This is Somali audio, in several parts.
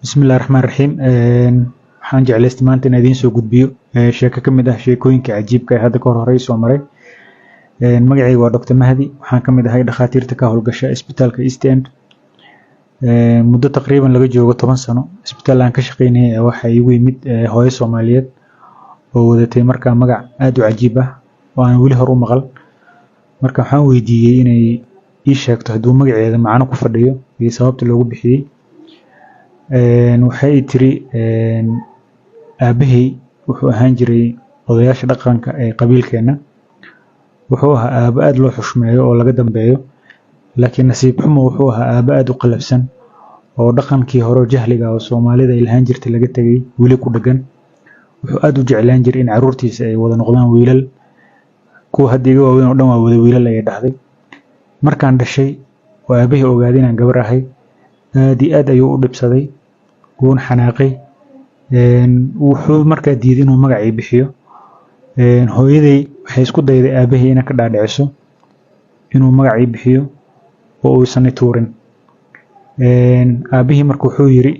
بسم الله الرحمن الرحيم waxaan jeclaystay maanta inaan idiin soo gudbiyo sheeko ka mid ah sheekooyinka cajiibka ah hadda ka hor horey soo maray magacayga waa Dr. Mahdi waxaan ka mid ahay dhakhaatiirta ka howlgasha isbitaalka East End muddo taqriiban laga joogo 10 sano isbitaal aan ka shaqeynayay waxa igu yimid hooyo Soomaaliyeed oo wadatay markaa magac aad u cajiib ah oo aan weli hor u maqal marka waxaan weydiiyay inay ii sheegto hadduu magaceeda macno ku fadhiyo iyo sababta loogu bixiyay waxay tiri aabahay wuxuu ahaan jiray odayaasha dhaqanka ee qabiilkeena wuxuu ahaa aaba aad loo xushmeeyo oo laga dambeeyo laakiin nasiib xumo wuxuu ahaa aaba aad u qalafsan oo dhaqankii hore jahliga oo Soomaalida ay lahaan jirtay laga tagay wili ku dhagan wuxuu aad u jeclaan jiray in caruurtiisa ay wada noqdaan wiilal kuwa hadda iga waaweyn oo dhan waa wada wiilal ay dhahday markaan dhashay oo aabahay ogaaday inaan gabar ahay aad iyo aad ayuu u dhibsaday wuuna xanaaqay wuxuu markaa diiday inuu magacii bixiyo hooyaday waxay isku dayday aabahay inay ka dhaadhiciso inuu magacii bixiyo oo uusan tuurin aabahay markuu wuxuu yiri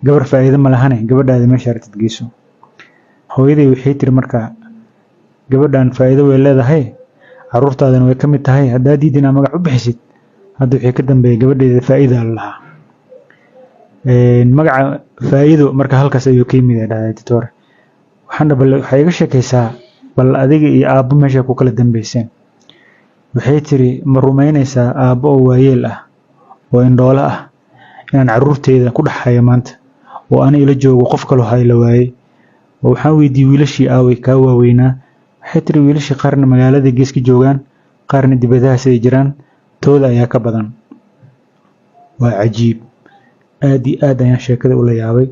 gabar faa'iido ma lahane gabadhaada meesha aragtid geyso hooyaday waxay tiri markaa gabadhan faa'iido way leedahay caruurtaadana way ka mid tahay haddaad diidin inaad magac u bixisid hadda wixii ka dambeeyay gabadheeda faa'iido lahaa magaca faa'iido marka halkaas ayuu ka yimid dhahay doctor waxay iga sheekaysaa bal adiga iyo aabbo meesha ku kala dambeyseen waxay tiri ma rumaynaysaa aabbo oo waayeel ah oo indhoolo ah inaan caruurteeda ku dhaxayo maanta oo aan ila joogo qof kale oo la waayay oo waxaan weydiiyay wiilashii aaway ka waaweynaa waxay tiri wiilashii qaarna magaalada geeska joogaan qaarna dibadaha ay jiraan tooda ayaa ka badan waa cajiib aad iyo aad ayaan sheekada u la yaabay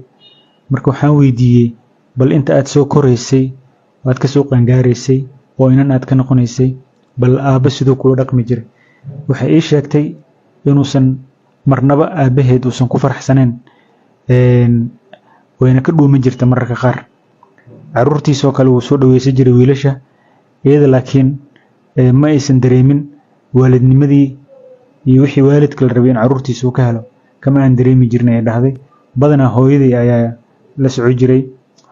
marka waxaan weydiiyay bal inta aad soo koraysay waad ka soo qangaaraysay oo inan aad ka noqonaysay bal aabba sidoo kula dhaqmi jiray waxay ii sheegtay inuusan marnaba aabaheed uusan ku faraxsaneen wayna ka dhuumin jirta mararka qaar caruurtiisoo kale uu soo dhaweysan jiray wiilasha iyada laakiin ma aysan dareemin waalidnimadii iyo wixii waalidka la rabay in caruurtiisa uu ka helo kama aan dareemi jirnay ay dhahday badanaa hooyaday ayaa la soco jiray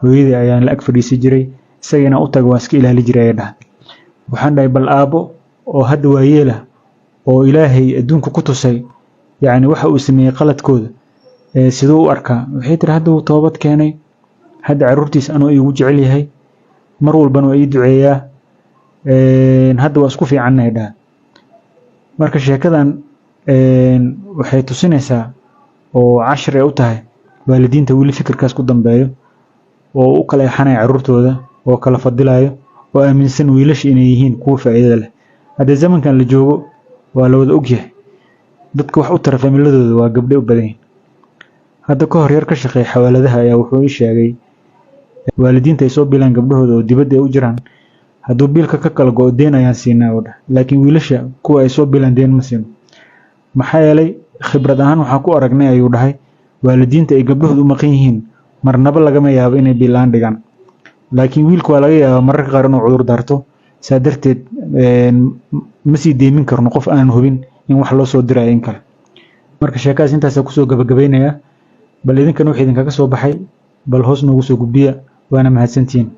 hooyaday ayaa la ag fadhiisan jiray isagana u tago waa iska ilaali jiray ay dhahday waxaan dhahay bal aabbo oo hadda waayeel ah oo ilaahay adduunka ku tusay yacni waxa uu sameeyey qaladkooda sidoo u arkaa waxay tiri hadda uu toobad keenay hadda caruurtiisa anuu iigu jecel yahay mar walbana waa ii duceeyaa hadda waa isku fiicannahay dhaha marka sheekadan waxay tusinaysaa oo cashar ay u tahay waalidiinta weli fikirkaas ku dambeeyo oo u kala yaxanaya caruurtooda oo kala fadilayo oo aaminsan wiilasha inay yihiin kuwa faa'iido leh hadda zamankan la joogo waa la wada ogyahay dadka wax u tara familiadooda waa gabdho u badan yihiin hadda ka hor yar ka shaqeey xawaaladaha ayaa wuxuu ii sheegay waalidiinta ay soo bilaan gabdhahooda oo dibadda ay u jiraan hadduu biilka ka kala go'o deen ayaan siinaa oo dhah laakiin wiilasha kuwa ay soo bilaan deen ma siino maxaa yeelay khibrad ahaan waxaan ku aragnay ayuu dhahay waalidiinta ay gabdhahooda u maqan yihiin marnaba lagama yaabo inay biilaan dhigaan laakiin wiilku waa laga yaabaa mararka qaar inuu cudur daarto saa darteed ma sii deymin karno qof aan hubin in wax loo soo dirayo in kale marka sheekadaas intaasaa kusoo gabagabaynayaa bal idinkana wixii idinkaga soo baxay bal hoos noogu soo gudbiya waana mahadsantihiin